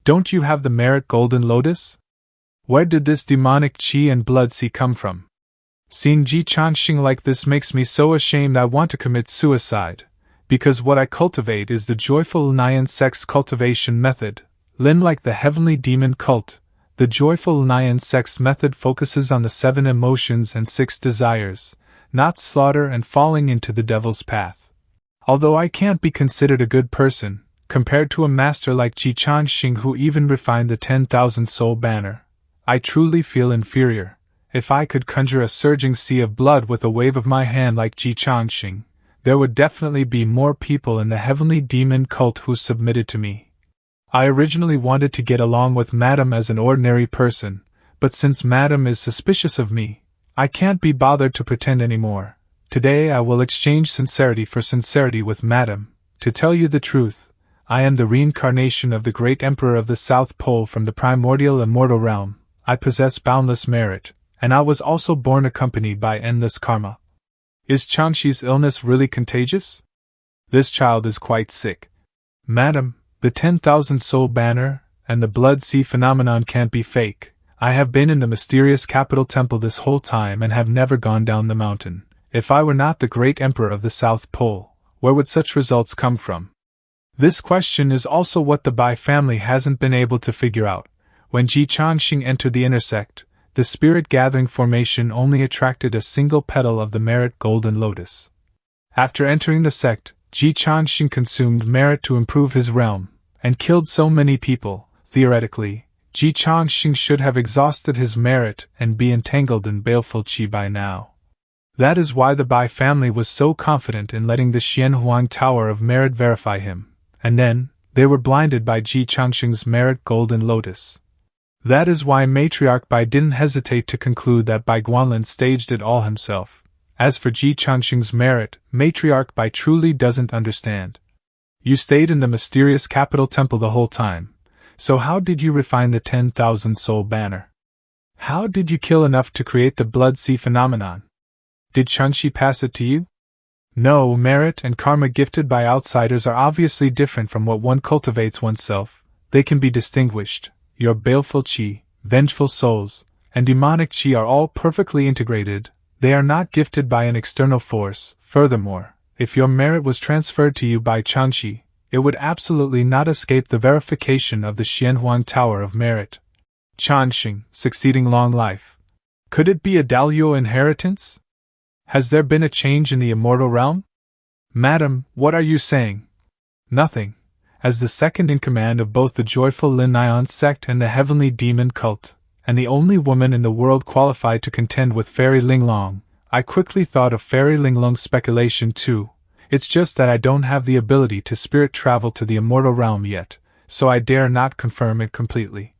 Don't you have the merit golden lotus? Where did this demonic qi and blood sea come from? Seeing Changsheng like this makes me so ashamed I want to commit suicide, because what I cultivate is the joyful Nyan sect's cultivation method. Lin, like the heavenly demon cult, the joyful Nyan sect's method focuses on the 7 emotions and 6 desires, not slaughter and falling into the devil's path. Although I can't be considered a good person, compared to a master like Changsheng who even refined the 10,000 soul banner, I truly feel inferior. If I could conjure a surging sea of blood with a wave of my hand like Changsheng, there would definitely be more people in the heavenly demon cult who submitted to me. I originally wanted to get along with Madame as an ordinary person, but since Madame is suspicious of me, I can't be bothered to pretend anymore. Today I will exchange sincerity for sincerity with Madame. To tell you the truth, I am the reincarnation of the great emperor of the South Pole from the primordial immortal realm. I possess boundless merit, and I was also born accompanied by endless karma. Is Changxi's illness really contagious? This child is quite sick. Madam, the 10,000 soul banner and the blood sea phenomenon can't be fake. I have been in the mysterious capital temple this whole time and have never gone down the mountain. If I were not the great emperor of the South Pole, where would such results come from? This question is also what the Bai family hasn't been able to figure out. When Changsheng entered the inner sect, the spirit-gathering formation only attracted a single petal of the merit golden lotus. After entering the sect, Changsheng consumed merit to improve his realm, and killed so many people. Theoretically, Changsheng should have exhausted his merit and be entangled in baleful qi by now. That is why the Bai family was so confident in letting the Xianhuang Tower of Merit verify him, and then, they were blinded by Changsheng's merit golden lotus. That is why Matriarch Bai didn't hesitate to conclude that Bai Guanlin staged it all himself. As for Changsheng's merit, Matriarch Bai truly doesn't understand. You stayed in the mysterious capital temple the whole time, so how did you refine the 10,000 soul banner? How did you kill enough to create the blood sea phenomenon? Did Changxi pass it to you? No, merit and karma gifted by outsiders are obviously different from what one cultivates oneself. They can be distinguished. Your baleful qi, vengeful souls, and demonic qi are all perfectly integrated. They are not gifted by an external force. Furthermore, if your merit was transferred to you by Changxi, it would absolutely not escape the verification of the Xianhuang Tower of Merit. Changsheng, succeeding long life. Could it be a Daluo inheritance? Has there been a change in the immortal realm? Madam, what are you saying? Nothing. As the second in command of both the joyful Lin Nyan sect and the heavenly demon cult, and the only woman in the world qualified to contend with Fairy Linglong, I quickly thought of Fairy Linglong's speculation too. It's just that I don't have the ability to spirit travel to the immortal realm yet, so I dare not confirm it completely.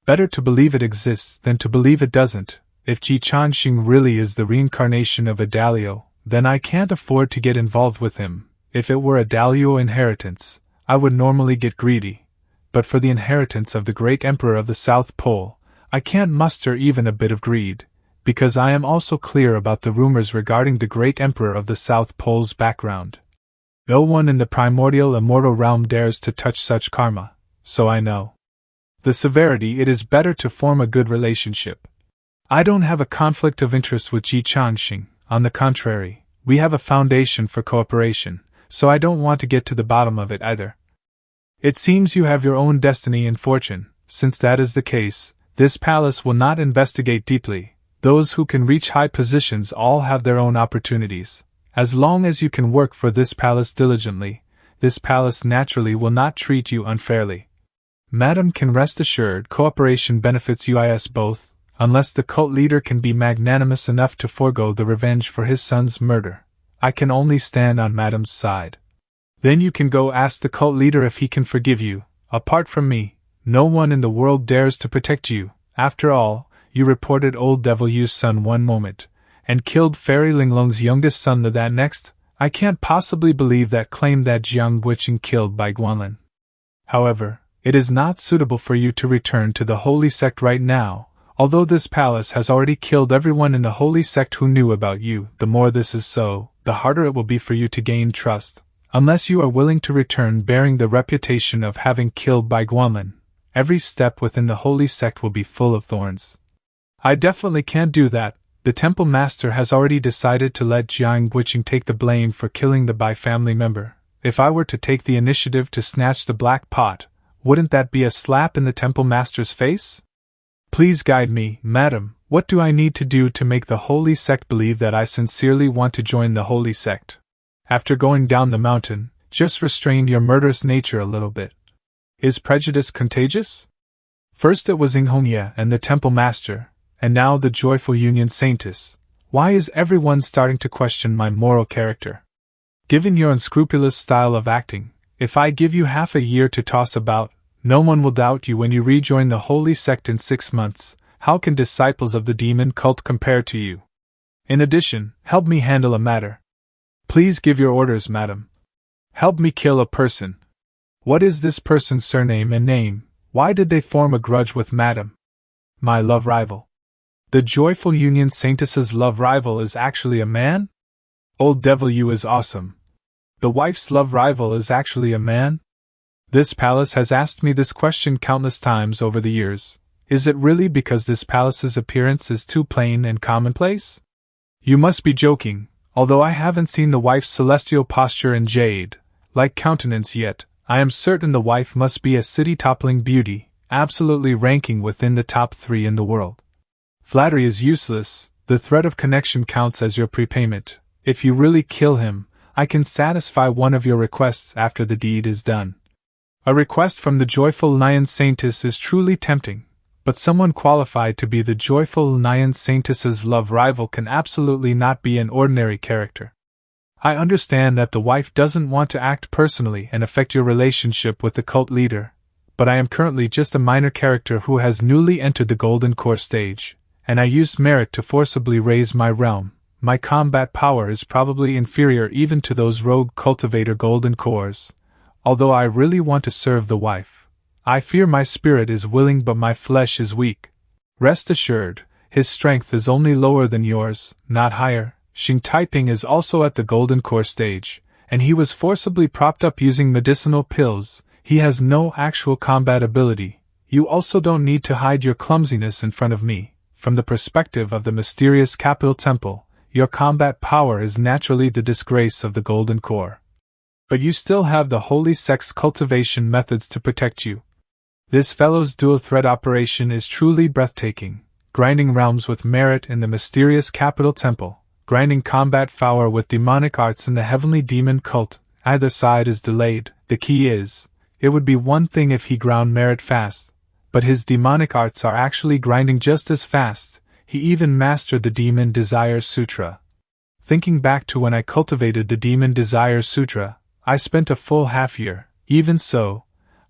Better to believe it exists than to believe it doesn't. If Changsheng really is the reincarnation of a Daluo, then I can't afford to get involved with him. If it were a Daluo inheritance, I would normally get greedy, but for the inheritance of the great emperor of the South Pole, I can't muster even a bit of greed, because I am also clear about the rumors regarding the great emperor of the South Pole's background. No one in the primordial immortal realm dares to touch such karma, so I know. The severity, it is better to form a good relationship. I don't have a conflict of interest with Changsheng. On the contrary, we have a foundation for cooperation, so I don't want to get to the bottom of it either. It seems you have your own destiny and fortune. Since that is the case, this palace will not investigate deeply. Those who can reach high positions all have their own opportunities. As long as you can work for this palace diligently, this palace naturally will not treat you unfairly. Madam can rest assured cooperation benefits us both, unless the cult leader can be magnanimous enough to forego the revenge for his son's murder. I can only stand on Madam's side. Then you can go ask the cult leader if he can forgive you. Apart from me, no one in the world dares to protect you. After all, you reported old Devil Yu's son one moment, and killed Fairy Linglong's youngest son that next. I can't possibly believe that claim that Jiang Guiqing killed Bai Guanlin. However, it is not suitable for you to return to the Holy Sect right now. Although this palace has already killed everyone in the Holy Sect who knew about you, the more this is so, the harder it will be for you to gain trust. Unless you are willing to return bearing the reputation of having killed Bai Guanlin, Every step within the holy sect will be full of thorns. I definitely can't do that. The temple master has already decided to let Jiang Guiqing take the blame for killing the Bai family member. If I were to take the initiative to snatch the black pot, wouldn't that be a slap in the temple master's face? Please guide me, madam. What do I need to do to make the holy sect believe that I sincerely want to join the holy sect? After going down the mountain, just restrain your murderous nature a little bit. Is prejudice contagious? First it was Inghongye and the temple master, and now the joyful union saintess. Why is everyone starting to question my moral character? Given your unscrupulous style of acting, if I give you half a year to toss about, no one will doubt you when you rejoin the holy sect in 6 months. How can disciples of the demon cult compare to you? In addition, help me handle a matter. Please give your orders, madam. Help me kill a person. What is this person's surname and name? Why did they form a grudge with madam? My love rival. The joyful union saintess's love rival is actually a man? Old devil, you is awesome. The wife's love rival is actually a man? This palace has asked me this question countless times over the years. Is it really because this palace's appearance is too plain and commonplace? You must be joking, although I haven't seen the wife's celestial posture and jade-like countenance yet. I am certain the wife must be a city-toppling beauty, absolutely ranking within the top 3 in the world. Flattery is useless. The threat of connection counts as your prepayment. If you really kill him, I can satisfy one of your requests after the deed is done. A request from the joyful Nyan Saintess is truly tempting, but someone qualified to be the joyful Nyan Saintess's love rival can absolutely not be an ordinary character. I understand that the wife doesn't want to act personally and affect your relationship with the cult leader, but I am currently just a minor character who has newly entered the Golden Core stage, and I used merit to forcibly raise my realm. My combat power is probably inferior even to those rogue cultivator Golden Cores. Although I really want to serve the wife, I fear my spirit is willing but my flesh is weak. Rest assured, his strength is only lower than yours, not higher. Xing Taiping is also at the Golden Core stage, and he was forcibly propped up using medicinal pills. He has no actual combat ability. You also don't need to hide your clumsiness in front of me. From the perspective of the mysterious capital temple, your combat power is naturally the disgrace of the Golden Core. But you still have the holy sect's cultivation methods to protect you. This fellow's dual-threat operation is truly breathtaking, grinding realms with merit in the mysterious capital temple, grinding combat power with demonic arts in the heavenly demon cult. Either side is delayed. The key is, it would be one thing if he ground merit fast, but his demonic arts are actually grinding just as fast. He even mastered the Demon Desire Sutra. Thinking back to when I cultivated the Demon Desire Sutra, I spent a full half year. Even so,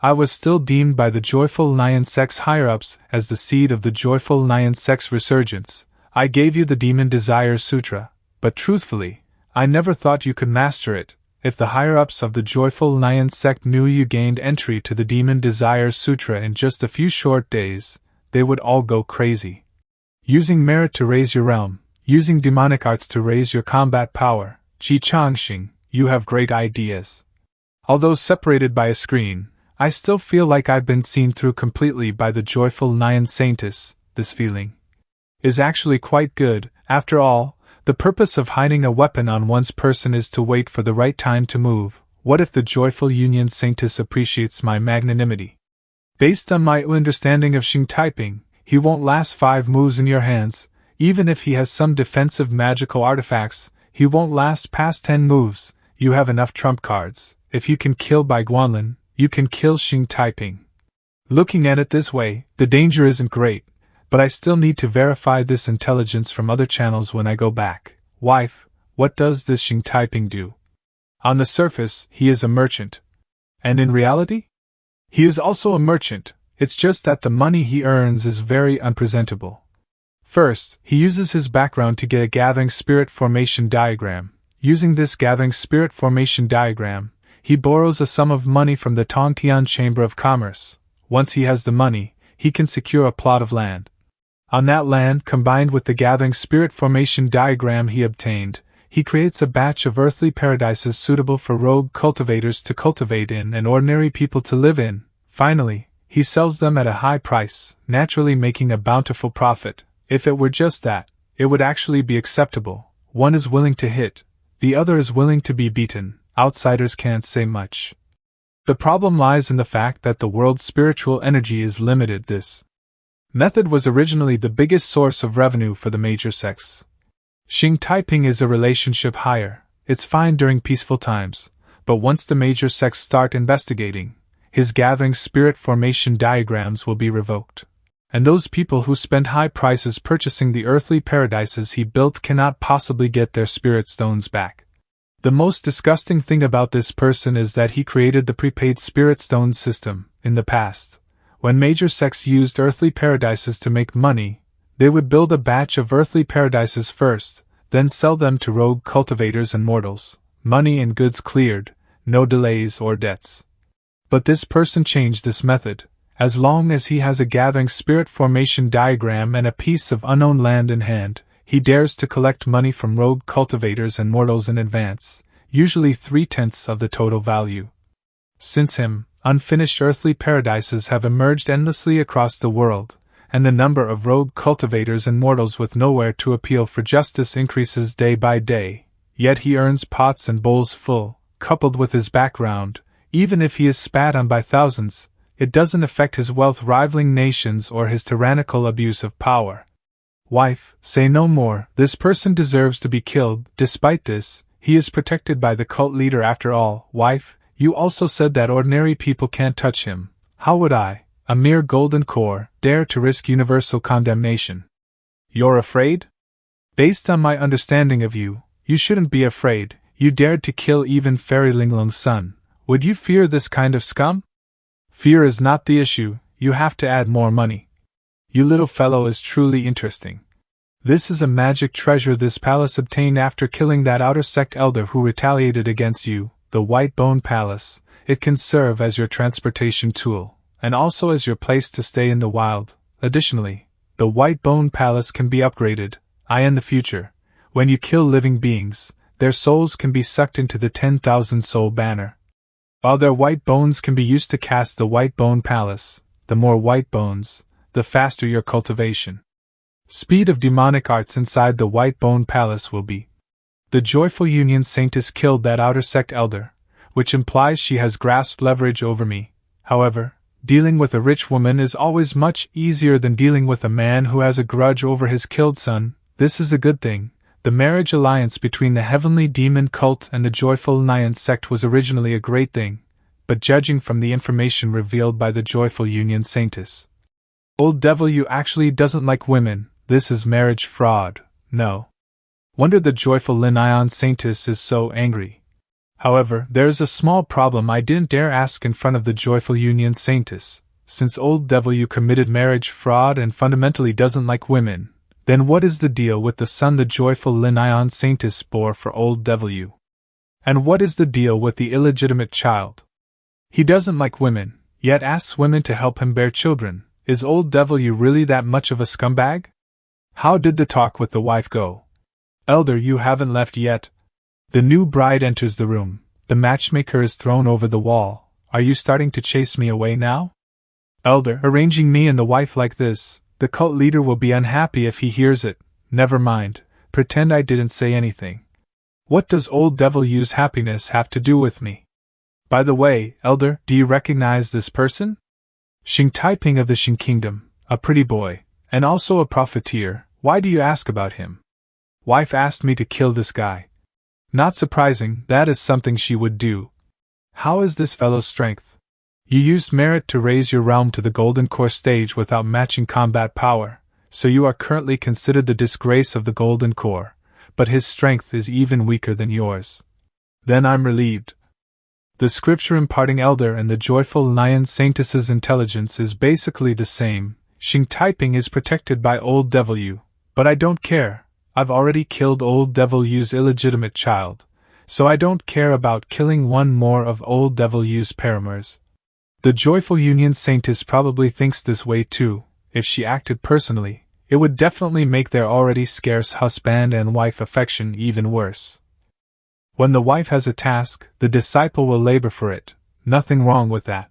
I was still deemed by the joyful Nyan sect's higher-ups as the seed of the joyful Nyan sect's resurgence. I gave you the Demon Desire Sutra, but truthfully, I never thought you could master it. If the higher-ups of the joyful Nyan sect knew you gained entry to the Demon Desire Sutra in just a few short days, they would all go crazy. Using merit to raise your realm, using demonic arts to raise your combat power, Changsheng, you have great ideas. Although separated by a screen, I still feel like I've been seen through completely by the joyful Nyan Saintess. This feeling is actually quite good. After all, the purpose of hiding a weapon on one's person is to wait for the right time to move. What if the joyful Union Saintess appreciates my magnanimity? Based on my understanding of Xing Taiping, he won't last 5 moves in your hands. Even if he has some defensive magical artifacts, he won't last past 10 moves. You have enough trump cards. If you can kill Bai Guanlin, you can kill Xing Taiping. Looking at it this way, the danger isn't great, but I still need to verify this intelligence from other channels when I go back. Wife, what does this Xing Taiping do? On the surface, he is a merchant. And in reality? He is also a merchant. It's just that the money he earns is very unpresentable. First, he uses his background to get a gathering spirit formation diagram. Using this gathering spirit formation diagram, he borrows a sum of money from the Tongtian Chamber of Commerce. Once he has the money, he can secure a plot of land. On that land, combined with the gathering spirit formation diagram he obtained, he creates a batch of earthly paradises suitable for rogue cultivators to cultivate in and ordinary people to live in. Finally, he sells them at a high price, naturally making a bountiful profit. If it were just that, it would actually be acceptable. One is willing to hit, the other is willing to be beaten. Outsiders can't say much. The problem lies in the fact that the world's spiritual energy is limited. This method was originally the biggest source of revenue for the major sects. Xing Taiping is a relationship hire. It's fine during peaceful times, but once the major sects start investigating, his gathering spirit formation diagrams will be revoked. And those people who spend high prices purchasing the earthly paradises he built cannot possibly get their spirit stones back. The most disgusting thing about this person is that he created the prepaid spirit stone system. In the past, when major sects used earthly paradises to make money, they would build a batch of earthly paradises first, then sell them to rogue cultivators and mortals. Money and goods cleared, no delays or debts. But this person changed this method. As long as he has a gathering spirit formation diagram and a piece of unknown land in hand, he dares to collect money from rogue cultivators and mortals in advance, usually 3/10 of the total value. Since him, unfinished earthly paradises have emerged endlessly across the world, and the number of rogue cultivators and mortals with nowhere to appeal for justice increases day by day, yet he earns pots and bowls full. Coupled with his background, even if he is spat on by thousands, it doesn't affect his wealth rivaling nations or his tyrannical abuse of power. Wife, say no more. This person deserves to be killed. Despite this, he is protected by the cult leader after all. Wife, you also said that ordinary people can't touch him. How would I, a mere golden core, dare to risk universal condemnation? You're afraid? Based on my understanding of you, you shouldn't be afraid. You dared to kill even Fairy Linglong's son. Would you fear this kind of scum? Fear is not the issue, you have to add more money. You little fellow is truly interesting. This is a magic treasure this palace obtained after killing that outer sect elder who retaliated against you, the White Bone Palace. It can serve as your transportation tool, and also as your place to stay in the wild. Additionally, the White Bone Palace can be upgraded. In the future, when you kill living beings, their souls can be sucked into the 10,000 soul banner. While their white bones can be used to cast the White Bone Palace, the more white bones, the faster your cultivation speed of demonic arts inside the White Bone Palace will be. The Joyful Union Saintess killed that outer sect elder, which implies she has grasped leverage over me. However, dealing with a rich woman is always much easier than dealing with a man who has a grudge over his killed son. This is a good thing. The marriage alliance between the Heavenly Demon Cult and the Joyful Union Sect was originally a great thing, but judging from the information revealed by the Joyful Union Saintess, Old Devil you actually doesn't like women. This is marriage fraud. No wonder the Joyful Union Saintess is so angry. However, there's a small problem I didn't dare ask in front of the Joyful Union Saintess. Since Old Devil you committed marriage fraud and fundamentally doesn't like women, then what is the deal with the son the Joyful Union Saintess bore for Old Devil you? And what is the deal with the illegitimate child? He doesn't like women, yet asks women to help him bear children. Is Old Devil you really that much of a scumbag? How did the talk with the wife go? Elder, you haven't left yet. The new bride enters the room. The matchmaker is thrown over the wall. Are you starting to chase me away now? Elder, arranging me and the wife like this, the cult leader will be unhappy if he hears it. Never mind, pretend I didn't say anything. What does Old Devil U's happiness have to do with me? By the way, Elder, do you recognize this person? Xing Taiping of the Xing Kingdom, a pretty boy, and also a profiteer. Why do you ask about him? Wife asked me to kill this guy. Not surprising, that is something she would do. How is this fellow's strength? You used merit to raise your realm to the Golden Core stage without matching combat power, so you are currently considered the disgrace of the Golden Core, but his strength is even weaker than yours. Then I'm relieved. The scripture imparting Elder and the Joyful Union Saintess's intelligence is basically the same. Xing Taiping is protected by Old Devil U, but I don't care. I've already killed Old Devil U's illegitimate child, so I don't care about killing one more of Old Devil U's paramours. The Joyful Union Saintess probably thinks this way too. If she acted personally, it would definitely make their already scarce husband and wife affection even worse. When the wife has a task, the disciple will labor for it. Nothing wrong with that.